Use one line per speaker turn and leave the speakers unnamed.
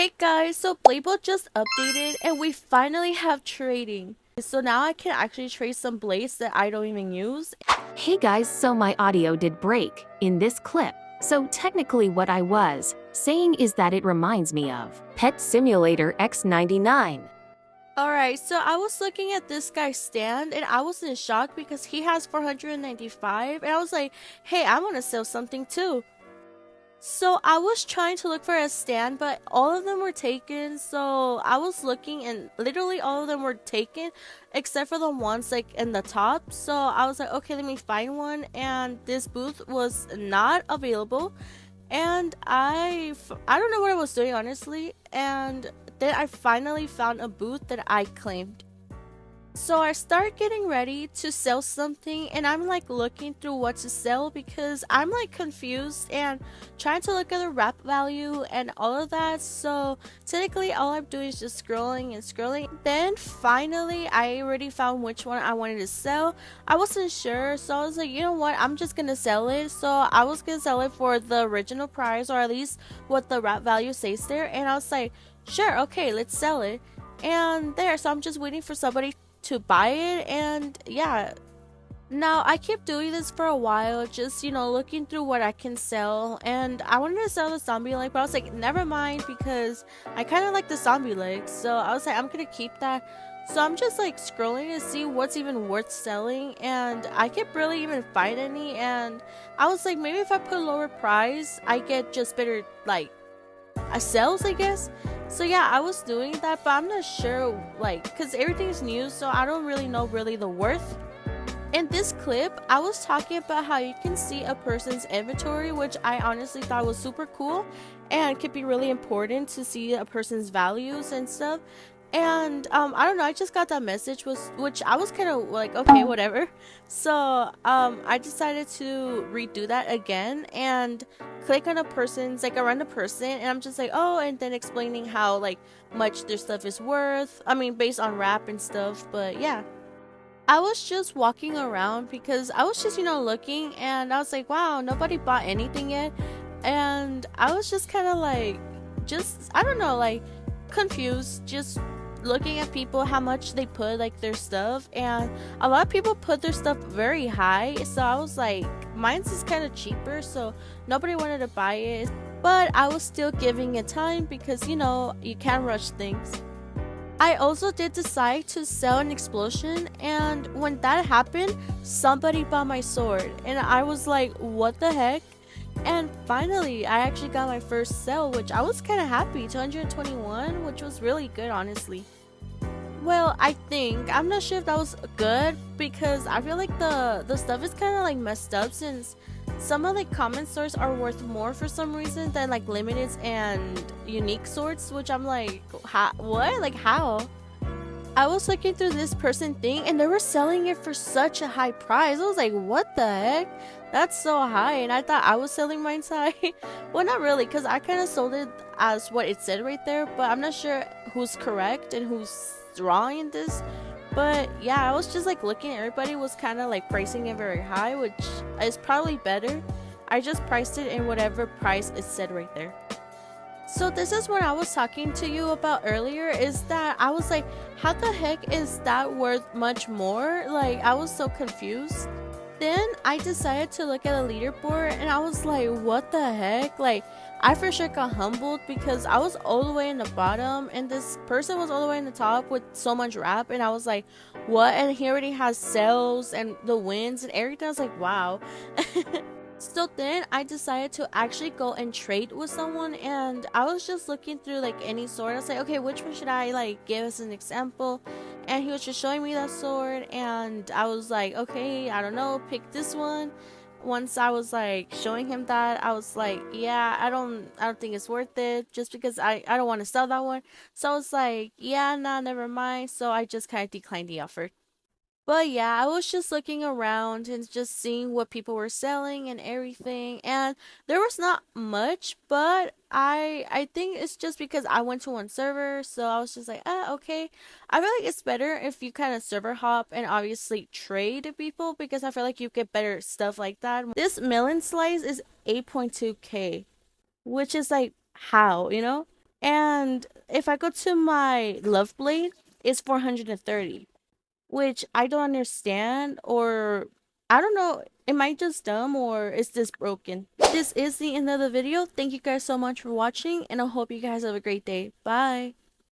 Hey guys, so BLADEBALL just updated and we finally have trading. So now I can actually trade some blades that I don't even use.
Hey guys, so my audio did break in this clip. So technically what I was saying is that it reminds me of Pet Simulator X99.
Alright, so I was looking at this guy's stand and I was in shock because he has 495 and I was like, hey, I want to sell something too. So I was trying to look for a stand, but all of them were taken. So I was looking and literally all of them were taken except for the ones like in the top. So I was like, okay, let me find one, and this booth was not available. And I don't know what I was doing honestly, and then I finally found a booth that I claimed. So I start getting ready to sell something, and I'm like looking through what to sell because I'm like confused and trying to look at the wrap value and all of that. So technically all I'm doing is just scrolling and scrolling. Then finally I already found which one I wanted to sell. I wasn't sure, so I was like, you know what, I'm just gonna sell it. So I was gonna sell it for the original price, or at least what the wrap value says there. And I was like, sure, okay, let's sell it. And there, so I'm just waiting for somebody to buy it. And yeah, now I keep doing this for a while, just looking through what I can sell. And I wanted to sell the zombie leg, but I was like, never mind, because I kind of like the zombie leg. So I was like, I'm gonna keep that. So I'm just like scrolling to see what's even worth selling, and I can't really even find any. And I was like, maybe if I put a lower price I get just better like sales, I guess. So yeah, I was doing that, but I'm not sure, like, because everything's new, so I don't really know really the worth. In this clip I was talking about how you can see a person's inventory, which I honestly thought was super cool and could be really important to see a person's values and stuff. And I don't know, I just got that message, which I was kind of like, okay, whatever. So I decided to redo that again and click on a person's, like, around the person, and I'm just like, oh, and then explaining how like much their stuff is worth, I mean based on wrap and stuff. But yeah, I was just walking around because I was just looking, and I was like, wow, nobody bought anything yet. And I was just kind of like, just, I don't know, like confused, just looking at people, how much they put like their stuff. And a lot of people put their stuff very high, so I was like, mine's is kind of cheaper, so nobody wanted to buy it. But I was still giving it time because you can't rush things. I also did decide to sell an explosion, and when that happened somebody bought my sword, and I was like, what the heck. And finally I actually got my first sale, which I was kind of happy, 221, which was really good honestly. Well, I'm not sure if that was good, because I feel like the stuff is kind of like messed up, since some of the common swords are worth more for some reason than like limited and unique swords, which I'm like, what, like how? I was looking through this person thing and they were selling it for such a high price. I was like, what the heck? That's so high. And I thought I was selling mine high. Well, not really, because I kind of sold it as what it said right there, but I'm not sure who's correct and who's wrong in this. But yeah, I was just like looking, everybody was kind of like pricing it very high, which is probably better. I just priced it in whatever price it said right there. So this is what I was talking to you about earlier, is that I was like, how the heck is that worth much more? Like, I was so confused. Then I decided to look at a leaderboard and I was like, what the heck? Like, I for sure got humbled because I was all the way in the bottom and this person was all the way in the top with so much wrap, and I was like, what? And he already has sales and the wins and everything. I was like, wow. So then I decided to actually go and trade with someone, and I was just looking through like any sword. I was like, okay, which one should I like give as an example? And he was just showing me that sword, and I was like, okay, I don't know, pick this one. Once I was like showing him that, I was like, yeah, I don't think it's worth it, just because I don't want to sell that one. So I was like, yeah, nah, never mind. So I just kind of declined the offer. But yeah, I was just looking around and just seeing what people were selling and everything, and there was not much, but I think it's just because I went to one server, so I was just like, okay. I feel like it's better if you kind of server hop and obviously trade people, because I feel like you get better stuff like that. This melon slice is 8.2k, which is like, how? And if I go to my love blade, it's 430, which I don't understand, or I don't know, am I just dumb or is this broken? This is the end of the video. Thank you guys so much for watching, and I hope you guys have a great day. Bye.